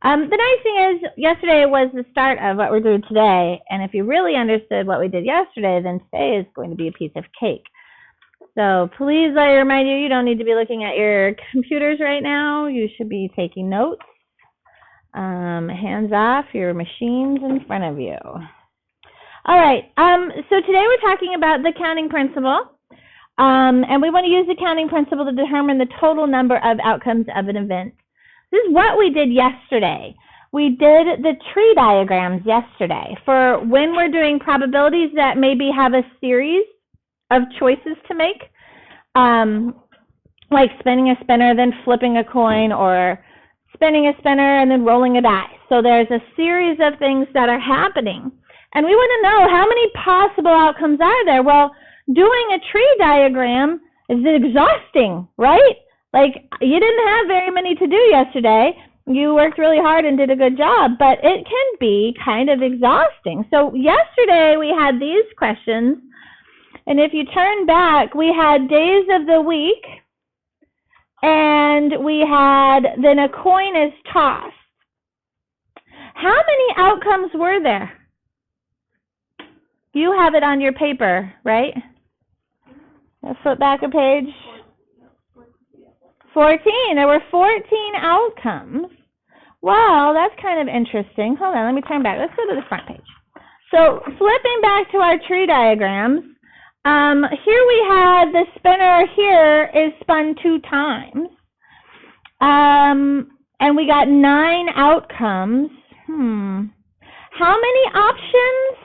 The nice thing is, yesterday was the start of what we're doing today, and if you really understood what we did yesterday, then today is going to be a piece of cake. So please let me remind you, you don't need to be looking at your computers right now. You should be taking notes. Hands off your machines in front of you. All right, so today we're talking about the counting principle, and we want to use the counting principle to determine the total number of outcomes of an event. This is what we did yesterday. We did the tree diagrams yesterday for when we're doing probabilities that maybe have a series of choices to make, like spinning a spinner, then flipping a coin, or spinning a spinner and then rolling a die. So there's a series of things that are happening. And we want to know how many possible outcomes are there. Well, doing a tree diagram is exhausting, right? Like, you didn't have very many to do yesterday. You worked really hard and did a good job, but it can be kind of exhausting. So yesterday we had these questions, and if you turn back, we had days of the week, and we had, then a coin is tossed. How many outcomes were there? You have it on your paper, right? Flip back a page. 14. There were 14 outcomes. Well, that's kind of interesting. Hold on, let me turn back. Let's go to the front page. So flipping back to our tree diagrams, here we had the spinner here is spun 2 times. And we got 9 outcomes. How many options?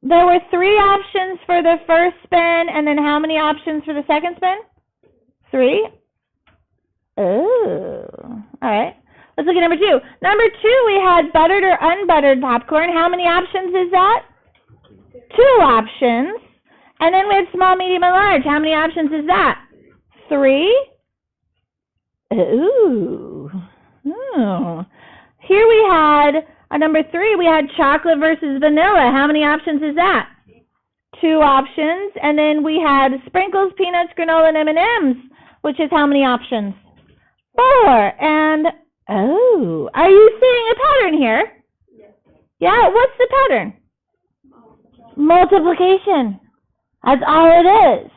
There were 3 options for the first spin, and then how many options for the second spin? 3. Oh, all right. Let's look at number 2. Number 2, we had buttered or unbuttered popcorn. How many options is that? 2 options. And then we had small, medium, and large. How many options is that? 3. Ooh. Oh. Here we had, number 3, we had chocolate versus vanilla. How many options is that? 2 options. And then we had sprinkles, peanuts, granola, and M&Ms, which is how many options? 4. And, oh, are you seeing a pattern here? Yes. Yeah, what's the pattern? Multiplication. That's all it is.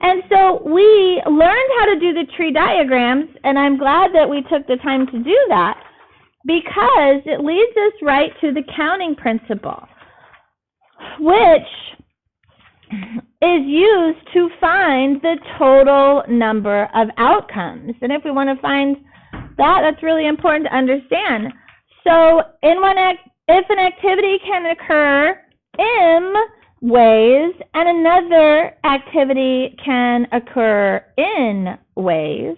And so we learned how to do the tree diagrams, and I'm glad that we took the time to do that, because it leads us right to the counting principle, which is used to find the total number of outcomes. And if we want to find that, that's really important to understand. So if an activity can occur in ways and another activity can occur in ways,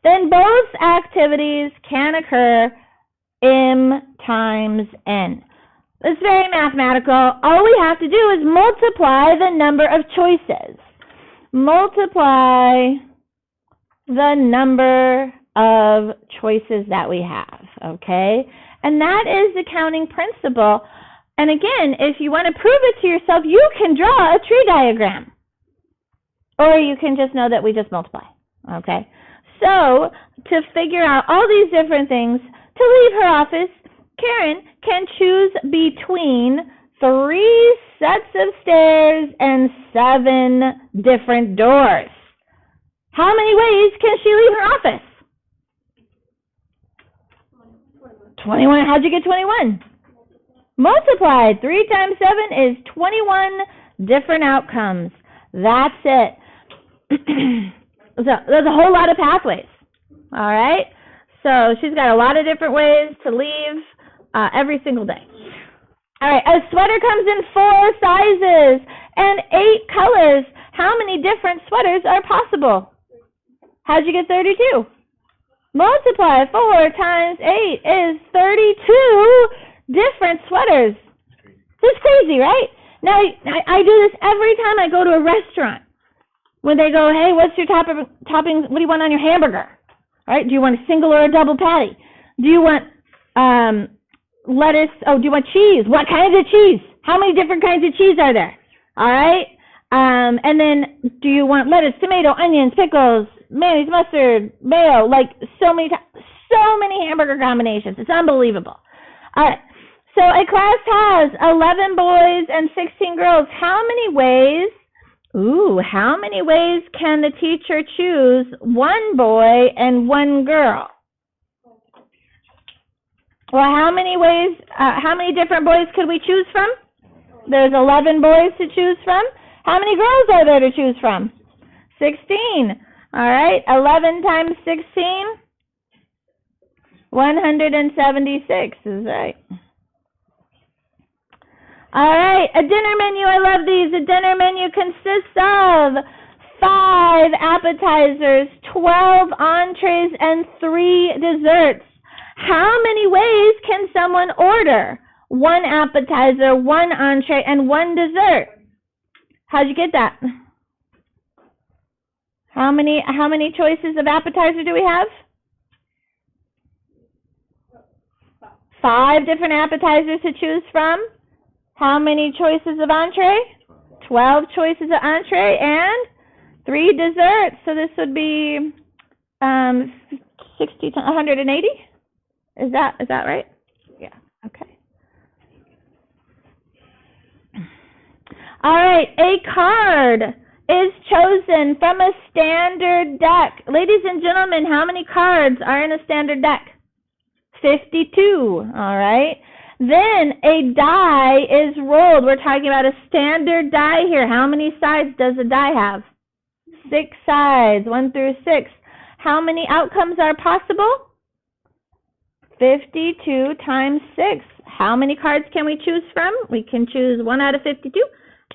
then both activities can occur m times n. It's very mathematical. All we have to do is multiply the number of choices. Multiply the number of choices that we have, okay? And that is the counting principle. And again, if you want to prove it to yourself, you can draw a tree diagram. Or you can just know that we just multiply, okay? So, to figure out all these different things, to leave her office, Karen can choose between 3 sets of stairs and 7 different doors. How many ways can she leave her office? 21. How'd you get 21? Multiplied. 3 times 7 is 21 different outcomes. That's it. So there's a whole lot of pathways. All right? So she's got a lot of different ways to leave every single day. All right, a sweater comes in 4 sizes and 8 colors. How many different sweaters are possible? How'd you get 32? Multiply 4 times 8 is 32 different sweaters. That's crazy, right? Now, I do this every time I go to a restaurant. When they go, hey, what's your topping? What do you want on your hamburger? All right, do you want a single or a double patty? Do you want lettuce? Oh, do you want cheese? What kinds of cheese? How many different kinds of cheese are there? All right. And then do you want lettuce, tomato, onions, pickles, mayonnaise, mustard, mayo? Like so so many hamburger combinations. It's unbelievable. All right. So a class has 11 boys and 16 girls. How many ways can the teacher choose one boy and one girl? Well, how many different boys could we choose from? There's 11 boys to choose from. How many girls are there to choose from? 16. All right, 11 times 16, 176 is right. All right, a dinner menu, I love these. A dinner menu consists of 5 appetizers, 12 entrees, and 3 desserts. How many ways can someone order? 1 appetizer, 1 entree, and 1 dessert. How'd you get that? How many choices of appetizer do we have? 5 different appetizers to choose from. How many choices of entree? 12 choices of entree and 3 desserts. So this would be 60 to 180. Is that right? Yeah. Okay. All right. A card is chosen from a standard deck. Ladies and gentlemen, how many cards are in a standard deck? 52. All right. Then a die is rolled. We're talking about a standard die here. How many sides does a die have? 6 sides, 1 through 6. How many outcomes are possible? 52 times 6. How many cards can we choose from? We can choose 1 out of 52.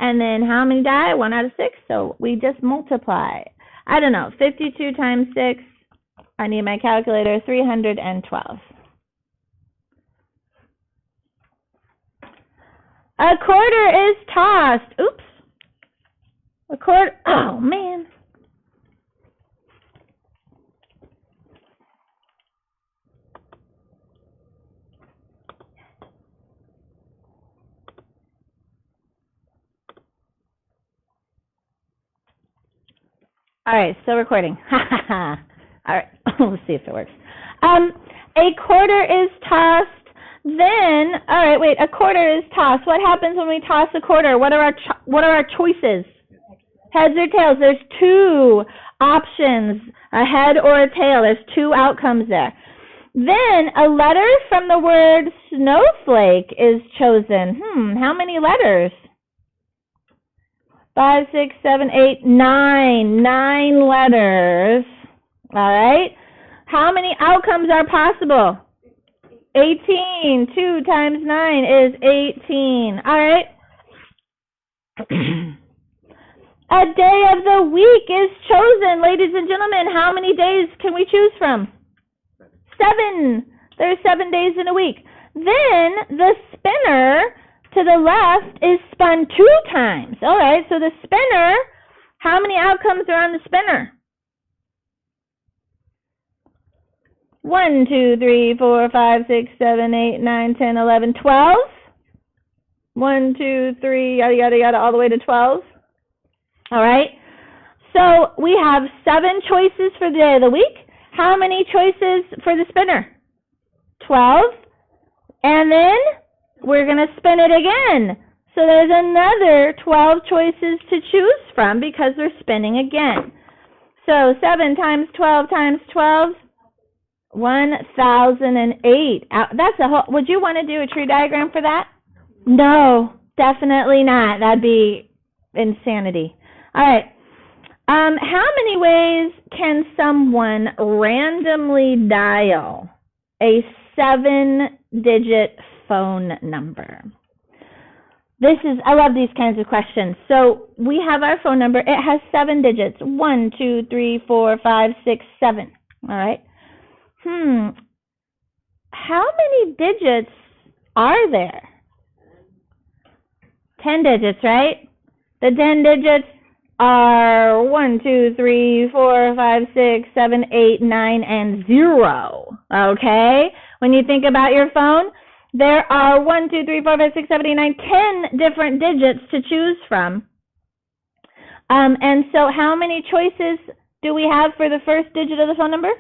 And then how many die? 1 out of 6. So we just multiply. I don't know. 52 times 6. I need my calculator. 312. A quarter is tossed. Oops. A quarter. Oh, man. All right, still recording. All right, let's see if it works. A quarter is tossed. Then, all right, wait. A quarter is tossed. What happens when we toss a quarter? What are our choices? Heads or tails? There's 2 options: a head or a tail. There's 2 outcomes there. Then a letter from the word snowflake is chosen. How many letters? 5, 6, 7, 8, 9. 9 letters. All right. How many outcomes are possible? 18. 2 times 9 is 18. All right. A day of the week is chosen. Ladies and gentlemen, how many days can we choose from? 7. There's 7 days in a week. Then the spinner to the left is spun 2 times. All right, so the spinner, how many outcomes are on the spinner? 1, 2, 3, 4, 5, 6, 7, 8, 9, 10, 11, 12. 1, 2, 3, yada, yada, yada, all the way to 12. All right, so we have 7 choices for the day of the week. How many choices for the spinner? 12. And then we're going to spin it again. So there's another 12 choices to choose from because we're spinning again. So 7 times 12 times 12, 1,008. That's a whole, would you want to do a tree diagram for that? No, definitely not. That'd be insanity. All right. How many ways can someone randomly dial a 7-digit phone number? I love these kinds of questions. So we have our phone number. It has 7 digits. 1, 2, 3, 4, 5, 6, 7. All right. How many digits are there? 10 digits, right? The 10 digits are 1, 2, 3, 4, 5, 6, 7, 8, 9, and 0. Okay? When you think about your phone, there are 1, 2, 3, 4, 5, 6, 7, 8, 9, 10 different digits to choose from. And so how many choices do we have for the first digit of the phone number?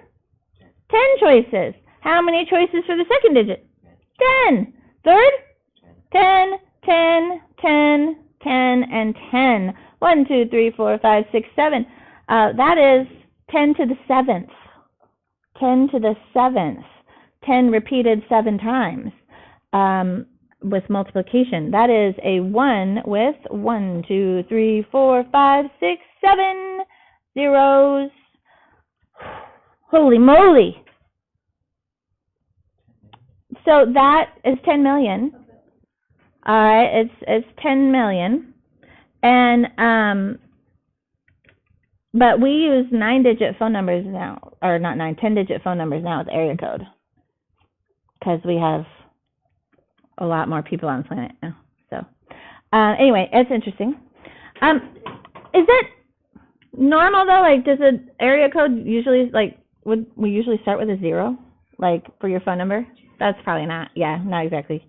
10 choices. How many choices for the second digit? 10. Third? 10, 10, 10, 10, and 10. 1, 2, 3, 4, 5, 6, 7. That is 10 to the 7th. 10 to the 7th. 10 repeated 7 times with multiplication. That is a 1 with 1, 2, 3, 4, 5, 6, 7 zeros. Holy moly! So that is 10 million. All right, it's 10 million, and but we use 9-digit phone numbers now, or not 10-digit phone numbers now with area code, because we have a lot more people on the planet now. So anyway, it's interesting. Is it normal though? Like, does an area code usually, like, would we usually start with a 0, like for your phone number? That's probably not. Yeah, not exactly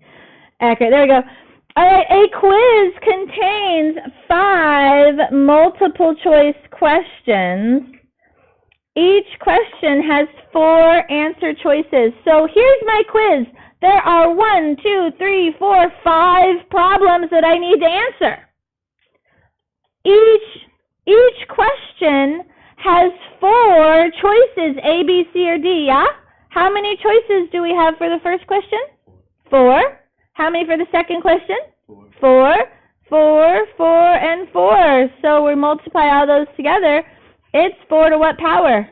accurate. There we go. All right, a quiz contains 5 multiple choice questions. Each question has 4 answer choices. So here's my quiz. There are 1, 2, 3, 4, 5 problems that I need to answer. Each question has 4 choices, A, B, C, or D, yeah? How many choices do we have for the first question? 4. How many for the second question? 4. 4, 4, and 4. So we multiply all those together. It's 4 to what power?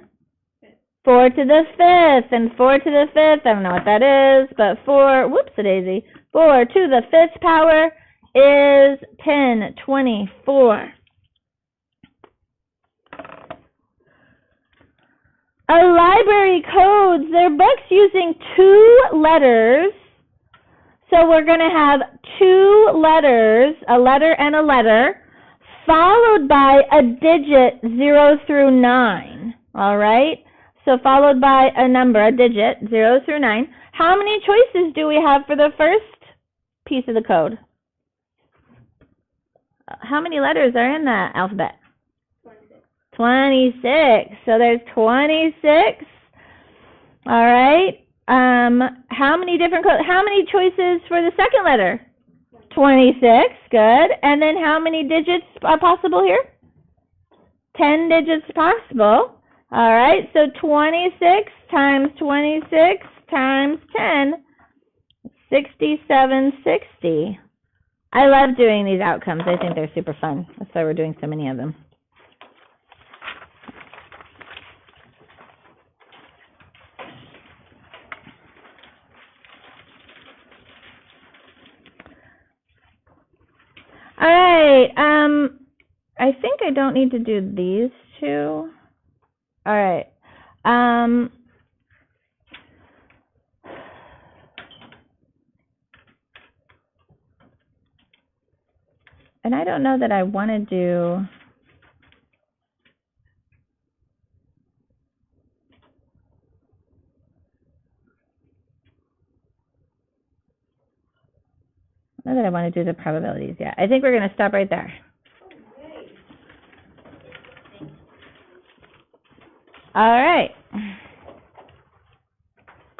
4 to the 5th. And 4 to the 5th, I don't know what that is, but 4, whoops-a-daisy, 4 to the 5th power is 1024. A library codes their books using 2 letters. So we're going to have 2 letters, a letter and a letter, followed by a digit 0 through 9. All right? So followed by a number, a digit, 0 through 9. How many choices do we have for the first piece of the code? How many letters are in the alphabet? 26. So there's 26. All right. How many choices for the second letter? 26. Good. And then how many digits are possible here? 10 digits possible. All right. So 26 times 26 times 10, 6760. I love doing these outcomes. I think they're super fun. That's why we're doing so many of them. All right, I think I don't need to do these 2. All right. And I don't know that I want to do... Not that I want to do the probabilities yet. I think we're going to stop right there. All right.